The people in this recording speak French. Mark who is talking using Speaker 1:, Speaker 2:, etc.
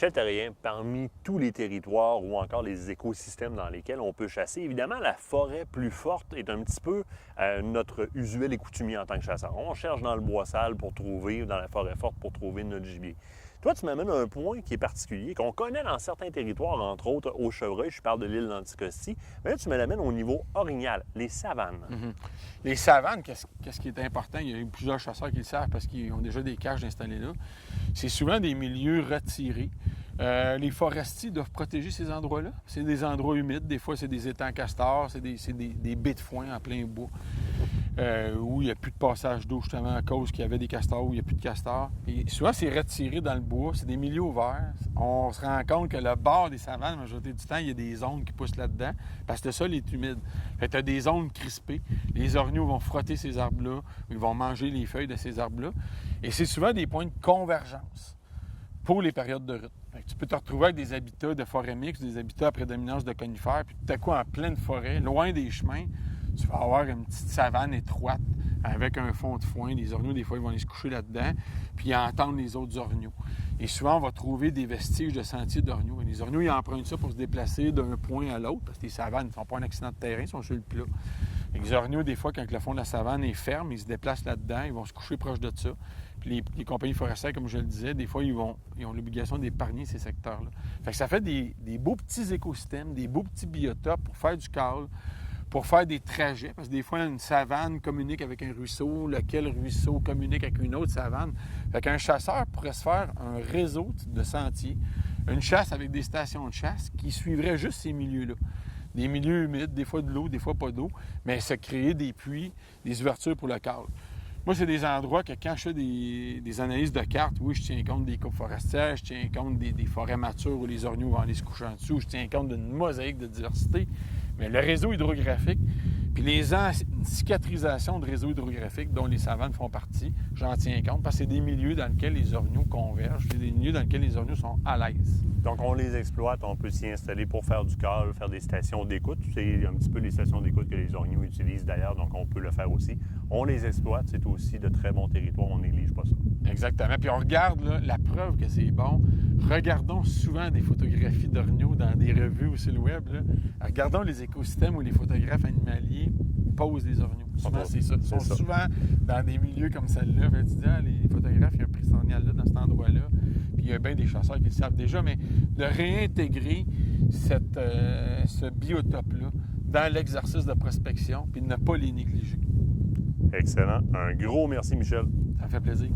Speaker 1: Michel Therrien, parmi tous les territoires ou encore les écosystèmes dans lesquels on peut chasser, évidemment, la forêt plus forte est un petit peu notre usuel et coutumier en tant que chasseur. On cherche dans le bois sale pour trouver, dans la forêt forte pour trouver notre gibier. Toi, tu m'amènes un point qui est particulier, qu'on connaît dans certains territoires, entre autres au Chevreuil, je parle de l'île d'Anticosti, mais là, tu me l'amènes au niveau orignal, les savanes.
Speaker 2: Les savanes, qu'est-ce qui est important? Il y a eu plusieurs chasseurs qui le savent parce qu'ils ont déjà des cages installées là. C'est souvent des milieux retirés. Les forestiers doivent protéger ces endroits-là. C'est des endroits humides. Des fois, c'est des étangs castors, c'est des baies de foin en plein bois. Où il n'y a plus de passage d'eau, justement, à cause qu'il y avait des castors, où il n'y a plus de castors. Et souvent, c'est retiré dans le bois. C'est des milieux ouverts. On se rend compte que le bord des savanes, la majorité du temps, il y a des zones qui poussent là-dedans parce que le sol est humide. Fait que tu as des zones crispées. Les orignaux vont frotter ces arbres-là, ils vont manger les feuilles de ces arbres-là. Et c'est souvent des points de convergence pour les périodes de rut. Tu peux te retrouver avec des habitats de forêt mixte, des habitats à prédominance de conifères, puis tout à coup, en pleine forêt, loin des chemins, tu vas avoir une petite savane étroite avec un fond de foin. Les orignaux, des fois, ils vont aller se coucher là-dedans, puis ils entendent les autres orignaux. Et souvent, on va trouver des vestiges de sentiers d'orignaux. Et les orignaux, ils empruntent ça pour se déplacer d'un point à l'autre, parce que les savanes ne font pas un accident de terrain, ils sont sur le plat. Et les orignaux, des fois, quand le fond de la savane est ferme, ils se déplacent là-dedans, ils vont se coucher proche de ça. Puis les compagnies forestières, comme je le disais, des fois, ils ont l'obligation d'épargner ces secteurs-là. Fait que ça fait des beaux petits écosystèmes, des beaux petits biotopes pour faire du câble, pour faire des trajets, parce que des fois, une savane communique avec un ruisseau, lequel ruisseau communique avec une autre savane. Fait qu'un chasseur pourrait se faire un réseau de sentiers, une chasse avec des stations de chasse qui suivraient juste ces milieux-là. Des milieux humides, des fois de l'eau, des fois pas d'eau, mais se créer des puits, des ouvertures pour le câble. Moi, c'est des endroits que quand je fais des analyses de cartes, oui, je tiens compte des coupes forestières, je tiens compte des forêts matures où les orignaux vont aller se coucher en dessous, je tiens compte d'une mosaïque de diversité. Mais le réseau hydrographique, puis les cicatrisations de réseaux hydrographiques dont les savanes font partie, j'en tiens compte parce que c'est des milieux dans lesquels les orignaux convergent, c'est des milieux dans lesquels les orignaux sont à l'aise.
Speaker 1: Donc, on les exploite, on peut s'y installer pour faire du câble, faire des stations d'écoute. C'est un petit peu les stations d'écoute que les orignaux utilisent d'ailleurs, donc on peut le faire aussi. On les exploite, c'est aussi de très bons territoires, on néglige pas ça.
Speaker 2: Exactement. Puis on regarde là, la preuve que c'est bon. Regardons souvent des photographies d'orignaux dans des revues ou sur le web. Là. Regardons les écosystèmes où les photographes animaliers posent des orignaux. Souvent, c'est ça. Ils sont souvent dans des milieux comme celle-là. Tu dis, les photographes, il y a un prix là dans cet endroit-là. Puis il y a bien des chasseurs qui le savent déjà, mais de réintégrer ce biotope-là dans l'exercice de prospection, puis de ne pas les négliger.
Speaker 1: Excellent. Un gros merci, Michel.
Speaker 2: Ça me fait plaisir.